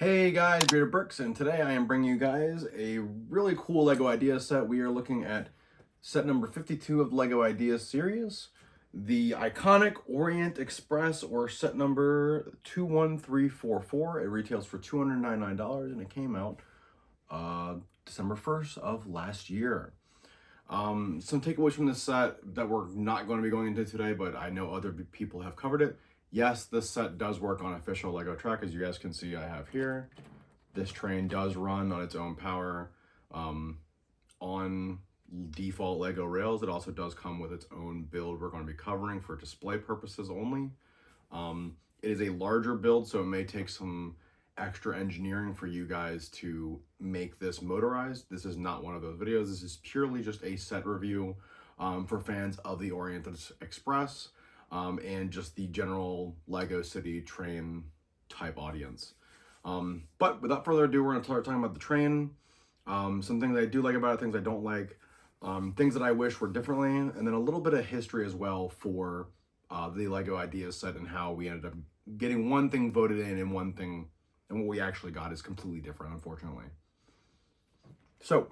Hey guys, Bearded Bricks, and today I am bringing you guys a really cool LEGO Ideas set. We are looking at set number 52 of the LEGO Ideas series, the iconic Orient Express, or set number 21344. It retails for $299 and it came out December 1st of last year. Some takeaways from this set that we're not going to be going into today, but I know other people have covered it. Yes, this set does work on official LEGO track, as you guys can see I have here. This train does run on its own power on default LEGO rails. It also does come with its own build we're going to be covering for display purposes only. It is a larger build, so it may take some extra engineering for you guys to make this motorized. This is not one of those videos. This is purely just a set review for fans of the Orient Express and just the general LEGO City train type audience. But without further ado, we're going to start talking about the train. Some things I do like about it, things I don't like, things that I wish were differently, and then a little bit of history as well for the LEGO Ideas set and how we ended up getting one thing voted in and one thing, and what we actually got is completely different, unfortunately. So,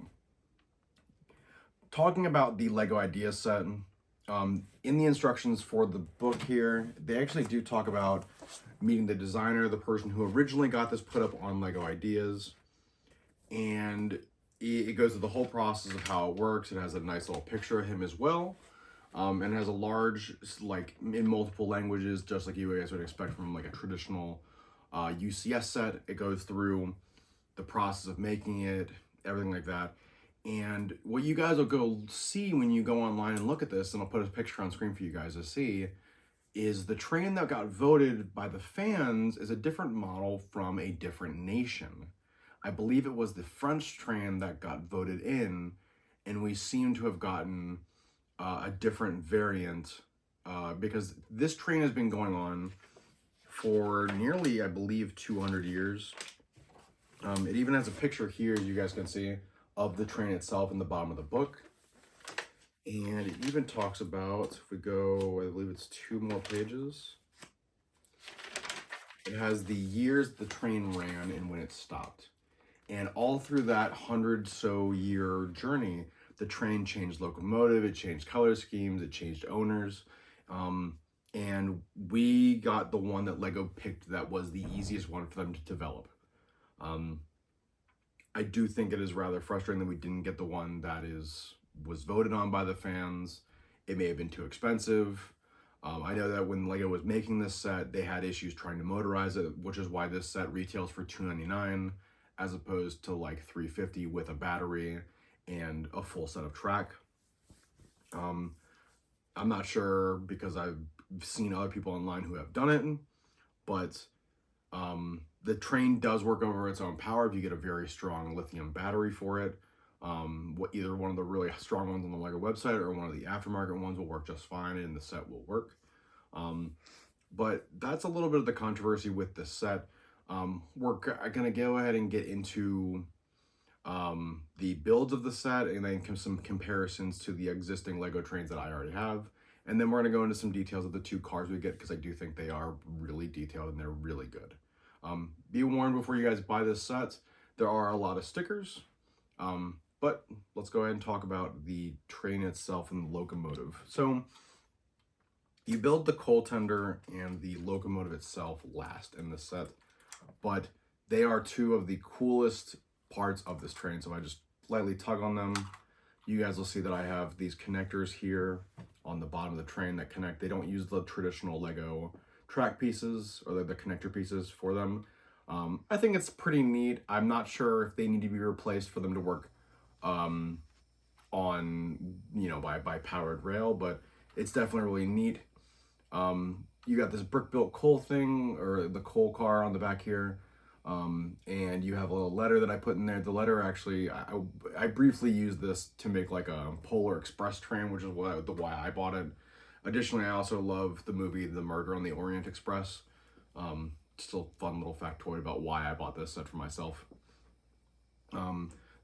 talking about the LEGO Ideas set, in the instructions for the book here, they actually do talk about meeting the designer, the person who originally got this put up on LEGO Ideas, and it goes through the whole process of how it works. It has a nice little picture of him as well, and it has a large, like, in multiple languages, just like you guys would expect from like a traditional UCS set. It goes through the process of making it, everything like that. And what you guys will go see when you go online and look at this, and I'll put a picture on screen for you guys to see, is the train that got voted by the fans is a different model from a different nation. I believe it was the French train that got voted in, and we seem to have gotten a different variant because this train has been going on for nearly, I believe, 200 years. It even has a picture here, as you guys can see, of the train itself in the bottom of the book. And it even talks about, if we go, I believe it's 2 more pages, it has the years the train ran and when it stopped. And all through that 100-so-year journey, the train changed locomotive, it changed color schemes, it changed owners. And we got the one that LEGO picked that was the easiest one for them to develop. I do think it is rather frustrating that we didn't get the one that was voted on by the fans. It may have been too expensive. I know that when LEGO was making this set, they had issues trying to motorize it, which is why this set retails for $299 as opposed to like $350 with a battery and a full set of track. I'm not sure because I've seen other people online who have done it, but the train does work over its own power if you get a very strong lithium battery for it. Either one of the really strong ones on the LEGO website or one of the aftermarket ones will work just fine and the set will work. But that's a little bit of the controversy with this set. We're going to go ahead and get into the builds of the set and then some comparisons to the existing LEGO trains that I already have. And then we're going to go into some details of the 2 cars we get because I do think they are really detailed and they're really good. Be warned before you guys buy this set, there are a lot of stickers, but let's go ahead and talk about the train itself and the locomotive. So you build the coal tender and the locomotive itself last in the set, but they are 2 of the coolest parts of this train. So I just lightly tug on them. You guys will see that I have these connectors here on the bottom of the train that connect. They don't use the traditional LEGO track pieces or the connector pieces for them. I think it's pretty neat. I'm not sure if they need to be replaced for them to work on, by powered rail, but it's definitely really neat. You got this brick built coal thing, or the coal car on the back here. And you have a little letter that I put in there. The letter actually, I briefly used this to make like a Polar Express train, which is why I bought it. Additionally, I also love the movie The Murder on the Orient Express. Still a fun little factoid about why I bought this set for myself.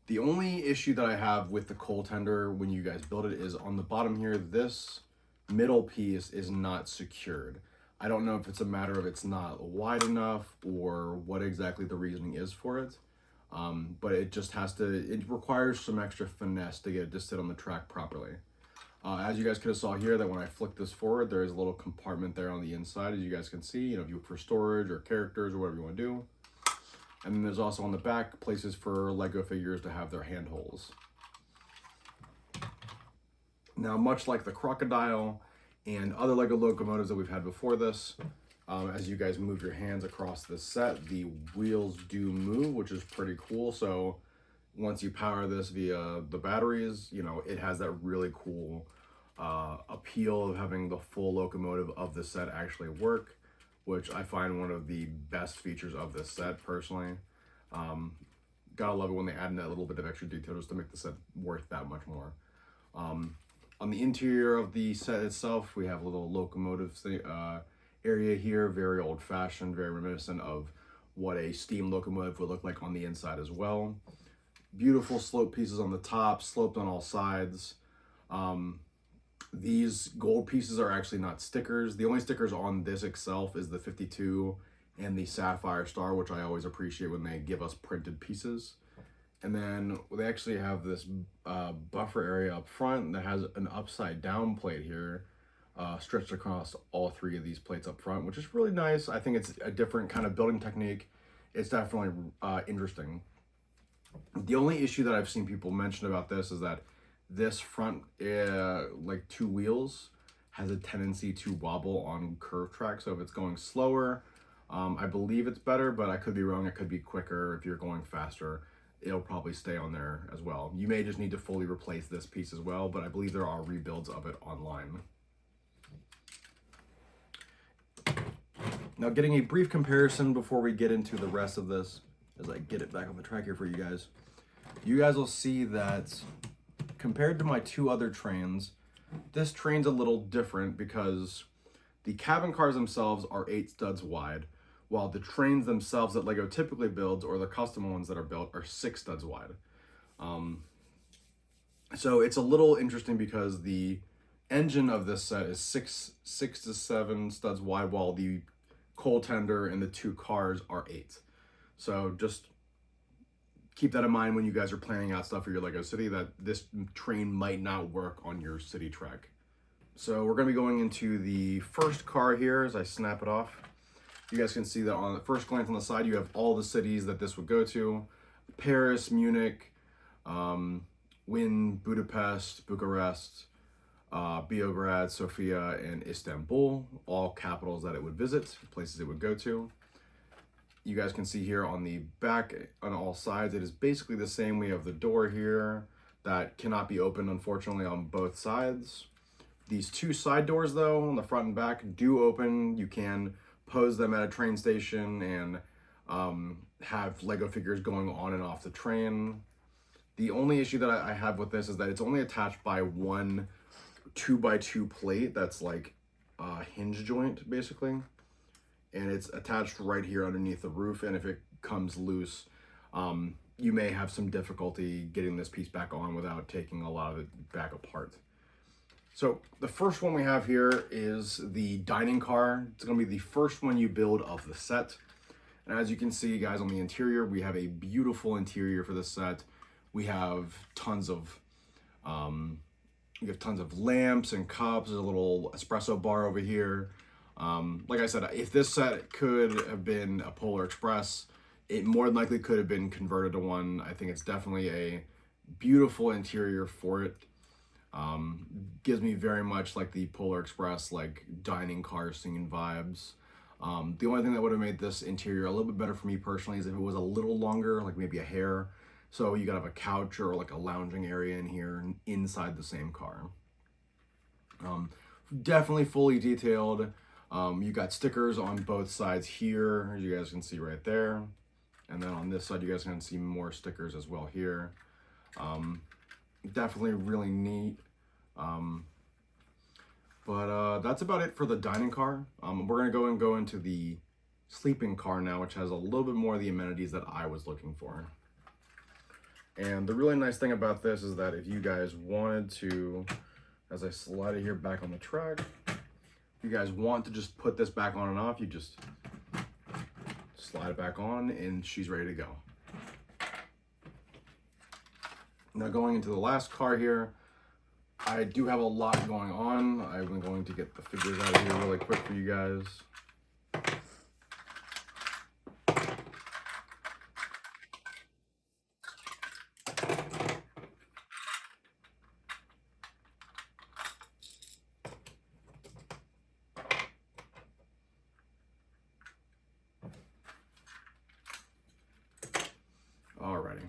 The only issue that I have with the coal tender when you guys build it is on the bottom here, this middle piece is not secured. I don't know if it's a matter of it's not wide enough or what exactly the reasoning is for it. But it just it requires some extra finesse to get it to sit on the track properly. As you guys could have saw here, that when I flick this forward, there is a little compartment there on the inside, as you guys can see, if you look for storage or characters or whatever you want to do. And then there's also on the back places for Lego figures to have their handholds. Now, much like the crocodile and other Lego locomotives that we've had before this, as you guys move your hands across this set, the wheels do move, which is pretty cool. So once you power this via the batteries, it has that really cool appeal of having the full locomotive of the set actually work, which I find one of the best features of this set personally. Gotta love it when they add in that little bit of extra detail just to make the set worth that much more. On the interior of the set itself, we have a little locomotive area here, very old-fashioned, very reminiscent of what a steam locomotive would look like on the inside as well. Beautiful slope pieces on the top, sloped on all sides. These gold pieces are actually not stickers. The only stickers on this itself is the 52 and the Sapphire Star, which I always appreciate when they give us printed pieces. And then they actually have this buffer area up front that has an upside down plate here, stretched across all three of these plates up front, which is really nice. I think it's a different kind of building technique. It's definitely interesting. The only issue that I've seen people mention about this is that this front, like two wheels, has a tendency to wobble on curved track. So if it's going slower, I believe it's better, but I could be wrong. It could be quicker. If you're going faster, it'll probably stay on there as well. You may just need to fully replace this piece as well, but I believe there are rebuilds of it online. Now, getting a brief comparison before we get into the rest of this, as I get it back on the track here for you guys will see that compared to my two other trains, this train's a little different because the cabin cars themselves are 8 studs wide, while the trains themselves that Lego typically builds, or the custom ones that are built, are 6 studs wide. So it's a little interesting because the engine of this set is 6 to 7 studs wide, while the coal tender and the 2 cars are 8. So just keep that in mind when you guys are planning out stuff for your Lego city, that this train might not work on your city track. So we're going to be going into the first car here as I snap it off. You guys can see that on the first glance on the side, you have all the cities that this would go to: Paris, Munich, Wien, Budapest, Bucharest, Beograd, Sofia, and Istanbul, all capitals that it would visit, places it would go to. You guys can see here on the back, on all sides, it is basically the same. We have the door here that cannot be opened, unfortunately, on both sides. These 2 side doors, though, on the front and back, do open. You can pose them at a train station and have Lego figures going on and off the train. The only issue that I have with this is that it's only attached by one 2x2 plate that's like a hinge joint, basically. And it's attached right here underneath the roof, and if it comes loose, you may have some difficulty getting this piece back on without taking a lot of it back apart. So the first one we have here is the dining car. It's going to be the first one you build of the set. And as you can see, guys, on the interior, we have a beautiful interior for this set. We have tons of lamps and cups. There's a little espresso bar over here. Like I said, if this set could have been a Polar Express, it more than likely could have been converted to one. I think it's definitely a beautiful interior for it. Gives me very much like the Polar Express, like dining car scene vibes. The only thing that would have made this interior a little bit better for me personally is if it was a little longer, like maybe a hair. So you could have a couch or like a lounging area in here inside the same car. Definitely fully detailed. You got stickers on both sides here, as you guys can see right there. And then on this side, you guys can see more stickers as well here. Definitely really neat. But that's about it for the dining car. We're gonna go into the sleeping car now, which has a little bit more of the amenities that I was looking for. And the really nice thing about this is that if you guys wanted to, as I slide it here back on the track, you guys want to just put this back on and off, you just slide it back on and she's ready to go. Now going into the last car here, I do have a lot going on. I'm going to get the figures out of here really quick for you guys. Alrighty.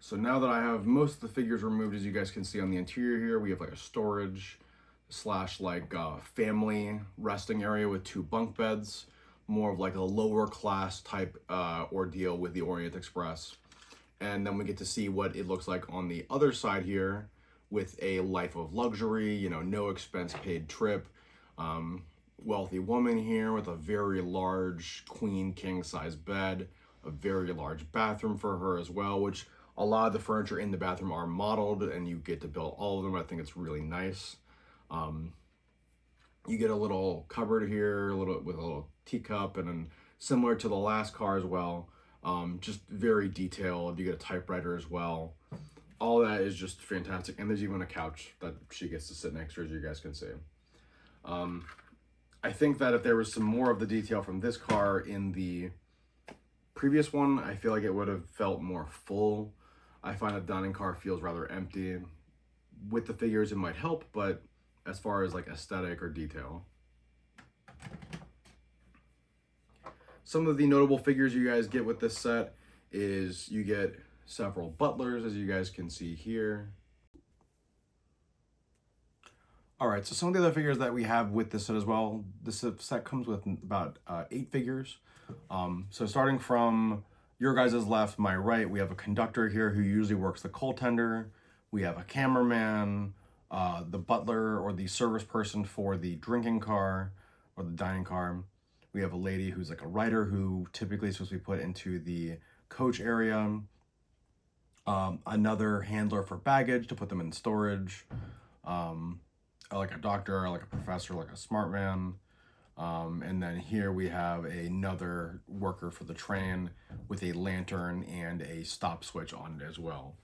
So now that I have most of the figures removed, as you guys can see on the interior here, we have like a storage slash like family resting area with 2 bunk beds, more of like a lower class type ordeal with the Orient Express. And then we get to see what it looks like on the other side here with a life of luxury, you know, no expense paid trip. Wealthy woman here with a very large queen king size bed, a very large bathroom for her as well, which a lot of the furniture in the bathroom are modeled and you get to build all of them. I think it's really nice. You get a little cupboard here, with a little teacup, and then similar to the last car as well. Just very detailed. You get a typewriter as well. All that is just fantastic. And there's even a couch that she gets to sit next to, as you guys can see. I think that if there was some more of the detail from this car in the previous one, I feel like it would have felt more full. I find the dining car feels rather empty. With the figures, it might help, but as far as like aesthetic or detail. Some of the notable figures you guys get with this set is you get several butlers, as you guys can see here. All right, so some of the other figures that we have with this set as well, this set comes with about 8 figures. So starting from your guys' left, my right, we have a conductor here who usually works the coal tender. We have a cameraman, the butler or the service person for the drinking car or the dining car. We have a lady who's like a writer who typically is supposed to be put into the coach area. Another handler for baggage to put them in storage. Like a doctor, like a professor, like a smart man. And then here we have another worker for the train with a lantern and a stop switch on it as well.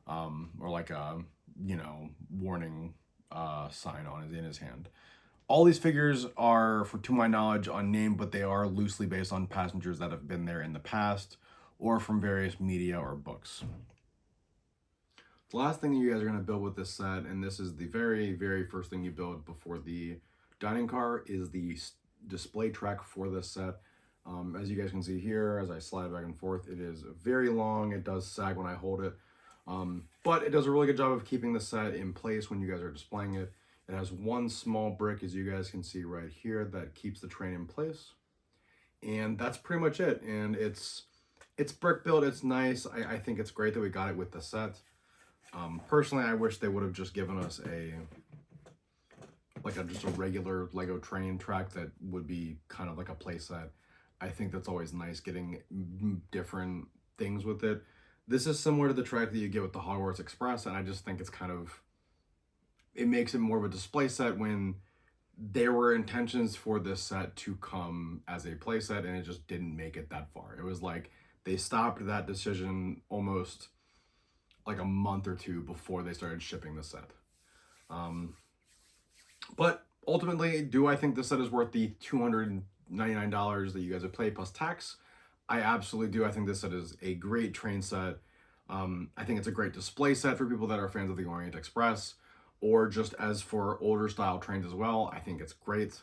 Or like a, you know, warning sign on it in his hand. All these figures are, to my knowledge, unnamed, but they are loosely based on passengers that have been there in the past or from various media or books. The last thing that you guys are going to build with this set, and this is the very, very first thing you build before the dining car, is the display track for this set. As you guys can see here, as I slide it back and forth, it is very long. It does sag when I hold it, but it does a really good job of keeping the set in place when you guys are displaying it. It has one small brick, as you guys can see right here, that keeps the train in place. And that's pretty much it. And it's brick built, it's nice. I think it's great that we got it with the set. Personally, I wish they would have just given us just a regular Lego train track that would be kind of like a play set. I think that's always nice, getting different things with it. This is similar to the track that you get with the Orient Express, and I just think it's it makes it more of a display set when there were intentions for this set to come as a play set, and it just didn't make it that far. It was like they stopped that decision almost like a month or 2 before they started shipping the set. But ultimately, do I think this set is worth the $299 that you guys have paid plus tax? I absolutely do. I think this set is a great train set. I think it's a great display set for people that are fans of the Orient Express, or just as for older style trains as well. I think it's great.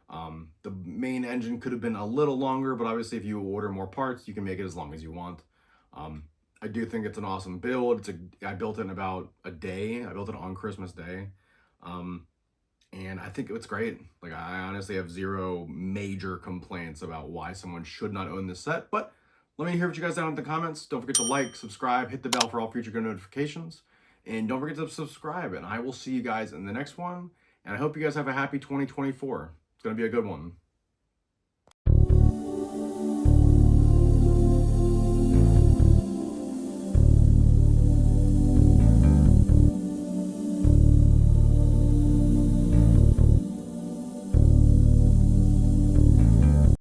The main engine could have been a little longer, but obviously if you order more parts, you can make it as long as you want. I do think it's an awesome build. I built it in about a day. I built it on Christmas Day. And I think it's great. Like, I honestly have 0 major complaints about why someone should not own this set. But let me hear what you guys down in the comments. Don't forget to like, subscribe, hit the bell for all future good notifications. And don't forget to subscribe. And I will see you guys in the next one. And I hope you guys have a happy 2024. It's going to be a good one.